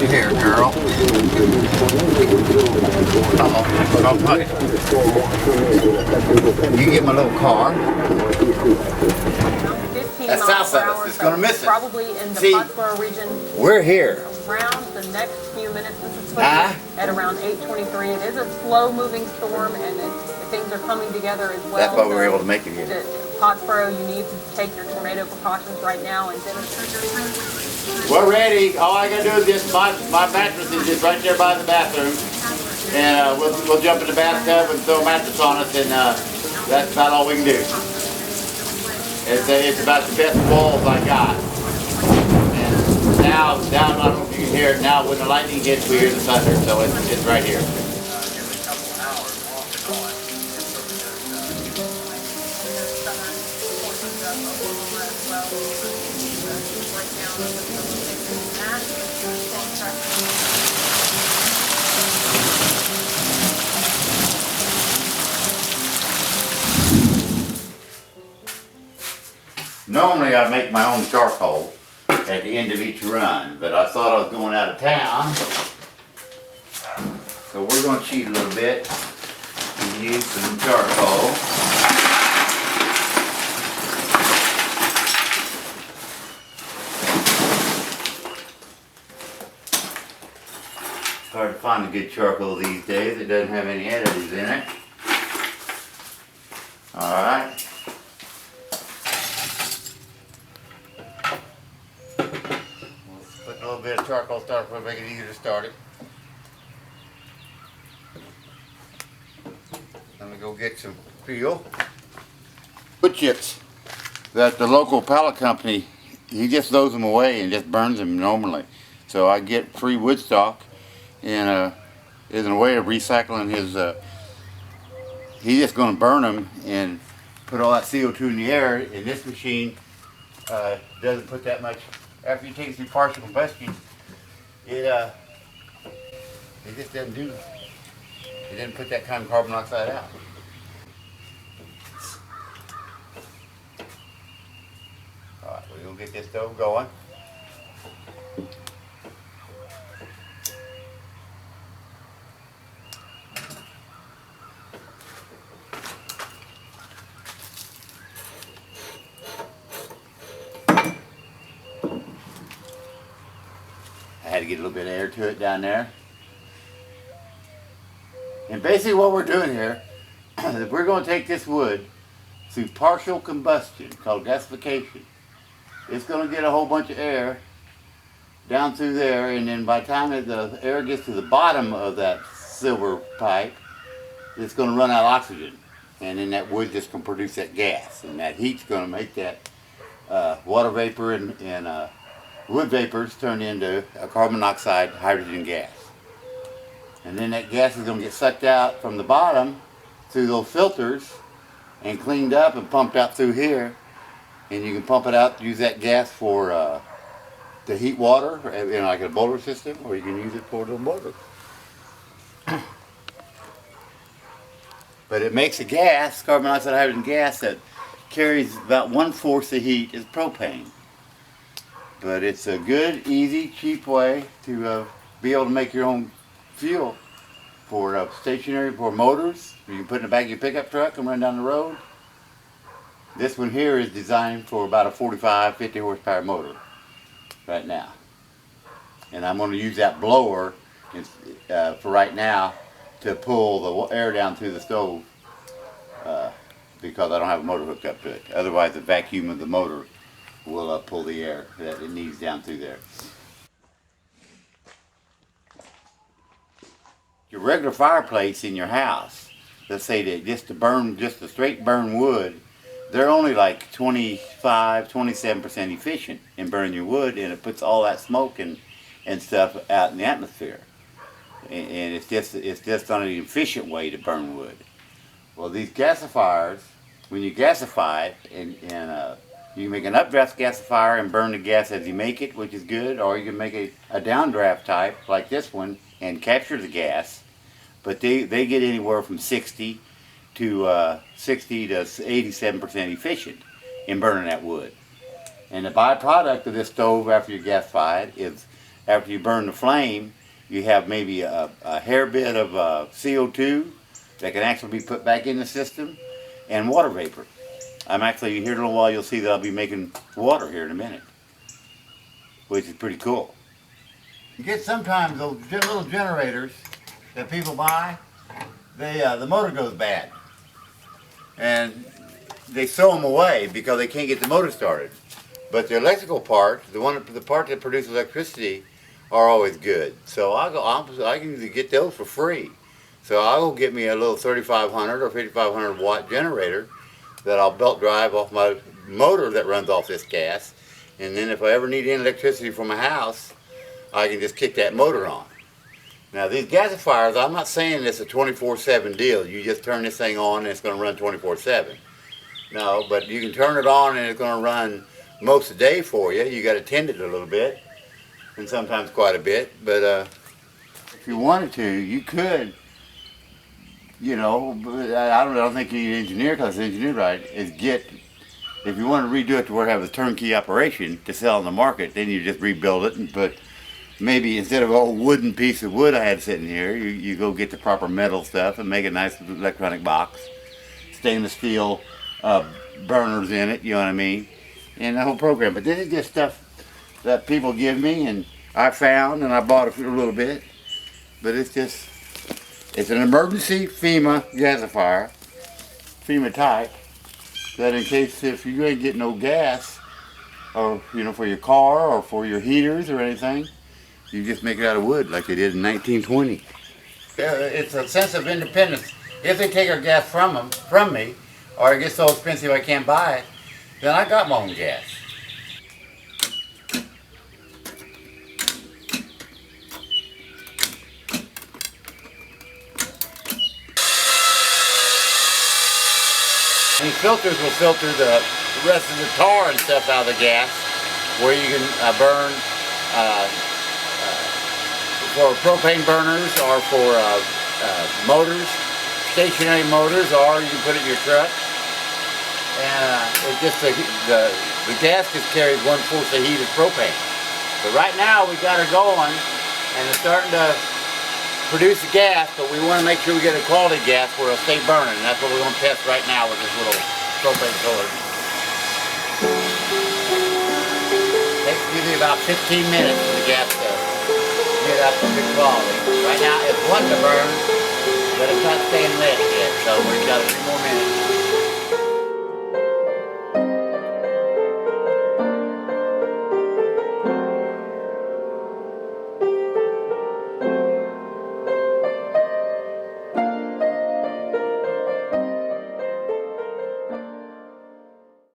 got here, girl? Uh-oh, don't touch it. You get my little car. That's south of us. It's going to miss it. Probably in the Pottsboro region. We're here. Around the next few minutes. This is at around 8:23. It is a slow-moving storm, and things are coming together as well. That's why we were able to make it here. Pottsboro, you need to take your tornado precautions right now and demonstrate your We're ready. All I gotta do is just my mattress is just right there by the bathroom, and we'll jump in the bathtub and throw a mattress on us, and that's about all we can do. It's about the best walls I got. And now I don't know if you can hear it now. When the lightning hits, we hear the thunder, so it's right here. Normally I make my own charcoal at the end of each run, but I thought I was going out of town, so we're going to cheat a little bit and use some charcoal. It's hard to find a good charcoal these days. It doesn't have any additives in it. Alright. Put a little bit of charcoal starter to make it easier to start it. Let me go get some fuel. Wood chips that the local pallet company, he just throws them away and just burns them normally. So I get free wood stock, and is a way of recycling his, he's just going to burn them and put all that CO2 in the air, and this machine doesn't put that much. After you take it through partial combustion, it just doesn't do it. It didn't put that kind of carbon dioxide out. Alright, we're going to get this stove going. I had to get a little bit of air to it down there. And basically what we're doing here is we're going to take this wood through partial combustion, called gasification. It's going to get a whole bunch of air down through there, and then by the time the air gets to the bottom of that silver pipe, it's going to run out of oxygen. And then that wood just going to produce that gas. And that heat's going to make that water vapor and wood vapors turn into a carbon monoxide hydrogen gas. And then that gas is going to get sucked out from the bottom through those filters and cleaned up and pumped out through here. And you can pump it out, use that gas for to heat water, like a boiler system, or you can use it for the motor. But it makes a gas, carbon monoxide hydrogen gas, that carries about 1/4 the heat as propane. But it's a good, easy, cheap way to be able to make your own fuel for stationary, for motors. You can put in the back of your pickup truck and run down the road. This one here is designed for about a 45, 50 horsepower motor right now. And I'm going to use that blower for right now to pull the air down through the stove because I don't have a motor hooked up to it. Otherwise the vacuum of the motor will pull the air that it needs down through there. Your regular fireplace in your house, let's say that just the straight burn wood, they're only like 25, 27% efficient in burning your wood, and it puts all that smoke and stuff out in the atmosphere. And it's just not an efficient way to burn wood. Well, these gasifiers, when you gasify it, and you can make an updraft gasifier and burn the gas as you make it, which is good, or you can make a downdraft type like this one and capture the gas. But they get anywhere from 60 to 87% efficient in burning that wood. And the byproduct of this stove after you gasify it is after you burn the flame, you have maybe a hair bit of CO2 that can actually be put back in the system, and water vapor. I'm actually, here in a little while, you'll see that I'll be making water here in a minute, which is pretty cool. You get sometimes those little generators that people buy, the motor goes bad. And they throw them away because they can't get the motor started. But the electrical part, the part that produces electricity, are always good. So I can usually get those for free. So I'll go get me a little 3,500 or 5,500 watt generator that I'll belt drive off my motor that runs off this gas. And then if I ever need any electricity from my house, I can just kick that motor on. Now these gasifiers, I'm not saying it's a 24/7 deal. You just turn this thing on and it's going to run 24/7. No, but you can turn it on and it's going to run most of the day for you. You got to tend it a little bit, and sometimes quite a bit. But if you wanted to, you could. You know, but I don't think you need an engineer, because the engineer right is if you want to redo it to where it have a turnkey operation to sell in the market, then you just rebuild it and put, maybe instead of an old wooden piece of wood I had sitting here, you go get the proper metal stuff and make a nice electronic box, stainless steel burners in it, you know what I mean, and the whole program. But this is just stuff that people give me, and I found, and I bought a little bit. But it's an emergency FEMA gasifier, FEMA type, that in case if you ain't getting no gas, or for your car or for your heaters or anything, you just make it out of wood like they did in 1920. It's a sense of independence. If they take our gas from me, or it gets so expensive I can't buy it, then I got my own gas. These filters will filter the rest of the tar and stuff out of the gas, where you can burn for propane burners, or for motors, stationary motors, or you can put it in your truck. And it just the gas just carries 1/4 the heat as propane. But right now we got her going, and it's starting to produce the gas, but we want to make sure we get a quality gas where it'll stay burning. And that's what we're going to test right now with this little propane filler. Takes usually about 15 minutes for the gas to get up to good quality. Right now it's wanting to burn, but it's not staying lit yet, so we've got to